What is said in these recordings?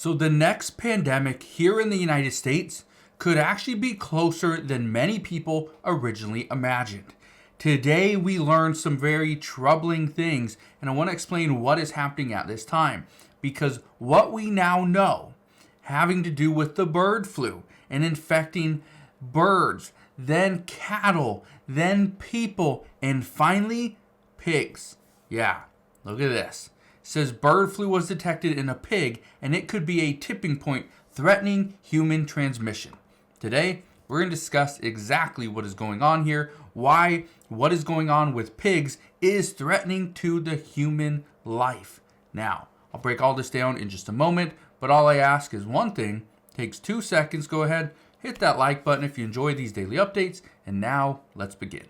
So the next pandemic here in the United States could actually be closer than many people originally imagined. Today we learned some very troubling things, and I want to explain what is happening at this time, because what we now know having to do with the bird flu and infecting birds, then cattle, then people, and finally pigs. Yeah, look at this. It says bird flu was detected in a pig, and it could be a tipping point threatening human transmission. Today, we're going to discuss exactly what is going on here, why what is going on with pigs is threatening to the human life. Now, I'll break all this down in just a moment, but all I ask is one thing. It takes 2 seconds. Go ahead, hit that like button if you enjoy these daily updates, and now let's begin.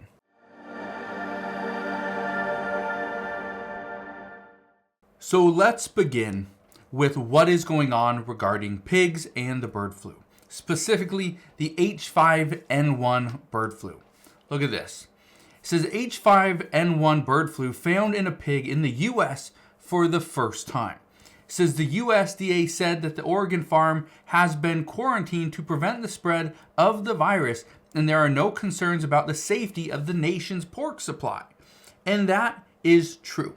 So let's begin with what is going on regarding pigs and the bird flu, specifically the H5N1 bird flu. Look at this. It says H5N1 bird flu found in a pig in the U.S. for the first time. It says the USDA said that the Oregon farm has been quarantined to prevent the spread of the virus, and there are no concerns about the safety of the nation's pork supply. And that is true.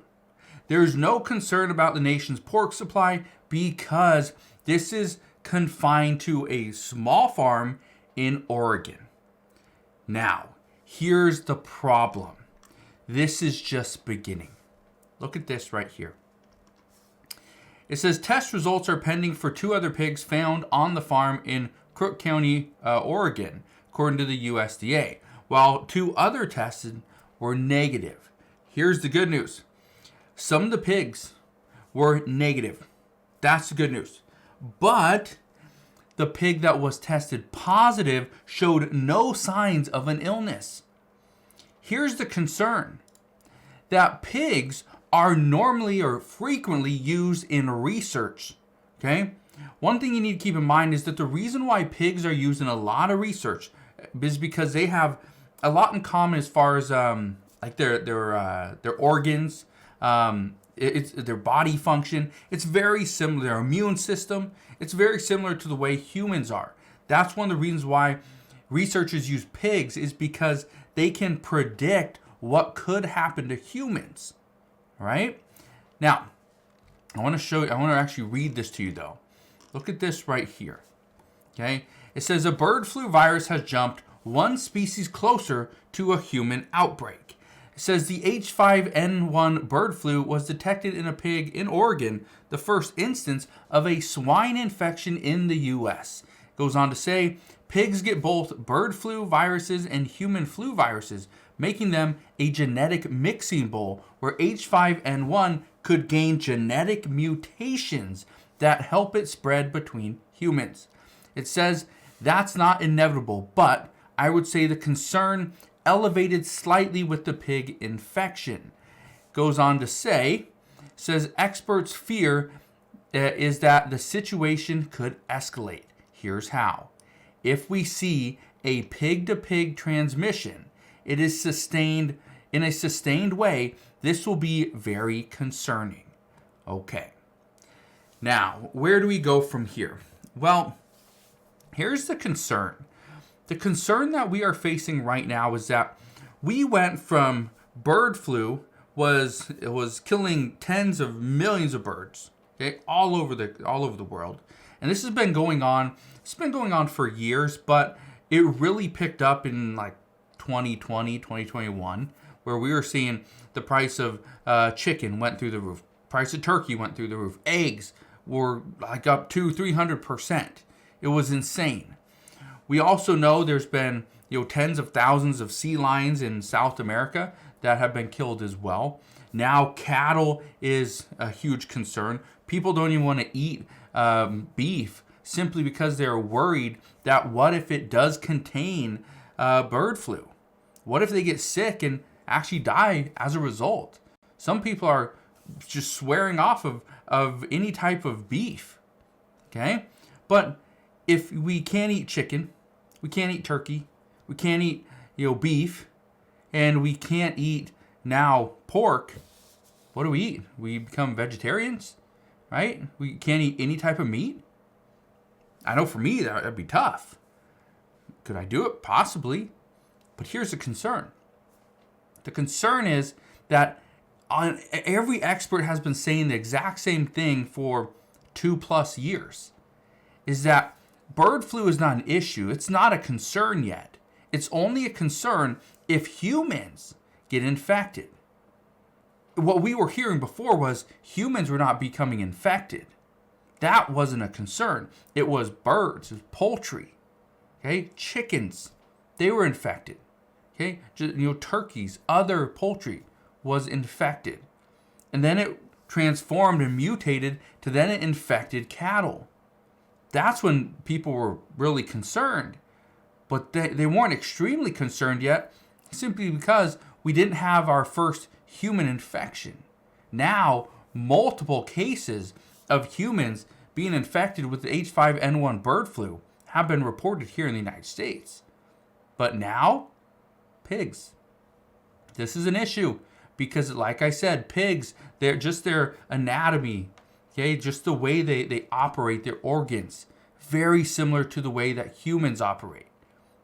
There's no concern about the nation's pork supply because this is confined to a small farm in Oregon. Now, here's the problem. This is just beginning. Look at this right here. It says test results are pending for 2 other pigs found on the farm in Crook County, Oregon, according to the USDA, while 2 other tested were negative. Here's the good news. Some of the pigs were negative. That's the good news. But the pig that was tested positive showed no signs of an illness. Here's the concern. That pigs are normally or frequently used in research. Okay? One thing you need to keep in mind is that the reason why pigs are used in a lot of research is because they have a lot in common as far as like their organs, it's their body function. It's very similar. Their immune system. It's very similar to the way humans are. That's one of the reasons why researchers use pigs, is because they can predict what could happen to humans. All right? Now, I want to actually read this to you though. Look at this right here. Okay? It says a bird flu virus has jumped 1 species closer to a human outbreak. It says the H5N1 bird flu was detected in a pig in Oregon, the first instance of a swine infection in the U.S. It goes on to say, pigs get both bird flu viruses and human flu viruses, making them a genetic mixing bowl where H5N1 could gain genetic mutations that help it spread between humans. It says that's not inevitable, but I would say the concern elevated slightly with the pig infection. Goes on to say, says experts fear is that the situation could escalate. Here's how. If we see a pig-to-pig transmission, it is sustained in a sustained way, this will be very concerning. Okay. Now, where do we go from here? Well, here's the concern. The concern that we are facing right now is that we went from bird flu was killing tens of millions of birds, okay, all over the world. And this has been going on. It's been going on for years, but it really picked up in like 2020, 2021, where we were seeing the price of chicken went through the roof. Price of turkey went through the roof. Eggs were like up to 300%. It was insane. We also know there's been tens of thousands of sea lions in South America that have been killed as well. Now cattle is a huge concern. People don't even want to eat beef simply because they're worried that what if it does contain bird flu? What if they get sick and actually die as a result? Some people are just swearing off of any type of beef. Okay? But if we can't eat chicken, we can't eat turkey, we can't eat beef, and we can't eat now pork, what do we eat? We become vegetarians, right? We can't eat any type of meat. I know for me that'd be tough. Could I do it? Possibly. But here's the concern. The concern is that every expert has been saying the exact same thing for 2+ years, is that bird flu is not an issue. It's not a concern yet. It's only a concern if humans get infected. What we were hearing before was humans were not becoming infected. That wasn't a concern. It was birds, it was poultry, okay, chickens. They were infected. Okay, turkeys, other poultry was infected. And then it transformed and mutated to then it infected cattle. That's when people were really concerned. But they weren't extremely concerned yet, simply because we didn't have our first human infection. Now, multiple cases of humans being infected with the H5N1 bird flu have been reported here in the United States. But now, pigs. This is an issue because, like I said, pigs, they're just their anatomy, okay, just the way they operate, their organs, very similar to the way that humans operate,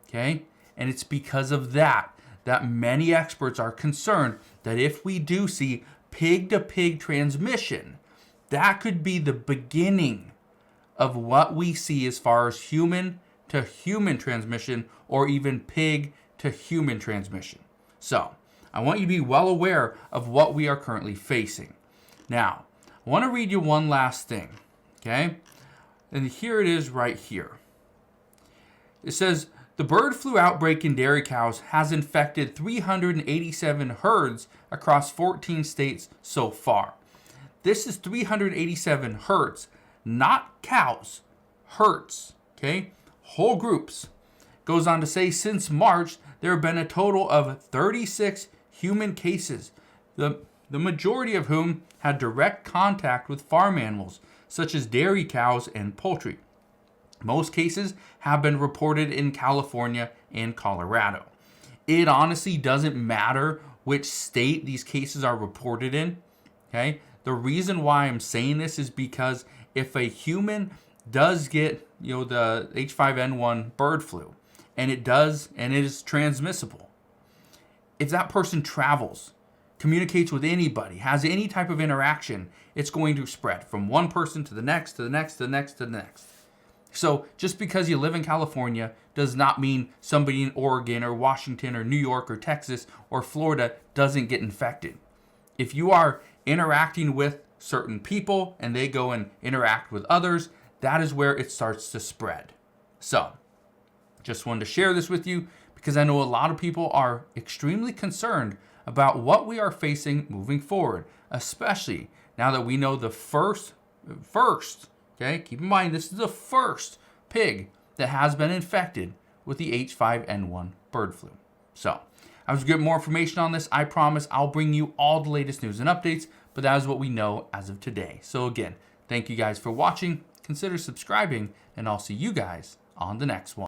okay? And it's because of that many experts are concerned that if we do see pig-to-pig transmission, that could be the beginning of what we see as far as human-to-human transmission, or even pig-to-human transmission. So, I want you to be well aware of what we are currently facing. Now, I want to read you one last thing, okay? And here it is right here. It says, the bird flu outbreak in dairy cows has infected 387 herds across 14 states so far. This is 387 herds, not cows, herds, okay? Whole groups. Goes on to say, since March, there have been a total of 36 human cases, the majority of whom had direct contact with farm animals, such as dairy cows and poultry. Most cases have been reported in California and Colorado. It honestly doesn't matter which state these cases are reported in, okay? The reason why I'm saying this is because if a human does get, the H5N1 bird flu, and it is transmissible, if that person travels, communicates with anybody, has any type of interaction, it's going to spread from one person to the next, to the next, to the next, to the next. So just because you live in California does not mean somebody in Oregon or Washington or New York or Texas or Florida doesn't get infected. If you are interacting with certain people and they go and interact with others, that is where it starts to spread. So, just wanted to share this with you because I know a lot of people are extremely concerned about what we are facing moving forward, especially now that we know the first, okay, keep in mind this is the first pig that has been infected with the H5N1 bird flu. So, I was getting more information on this. I promise I'll bring you all the latest news and updates, but that is what we know as of today. So again, thank you guys for watching. Consider subscribing, and I'll see you guys on the next one.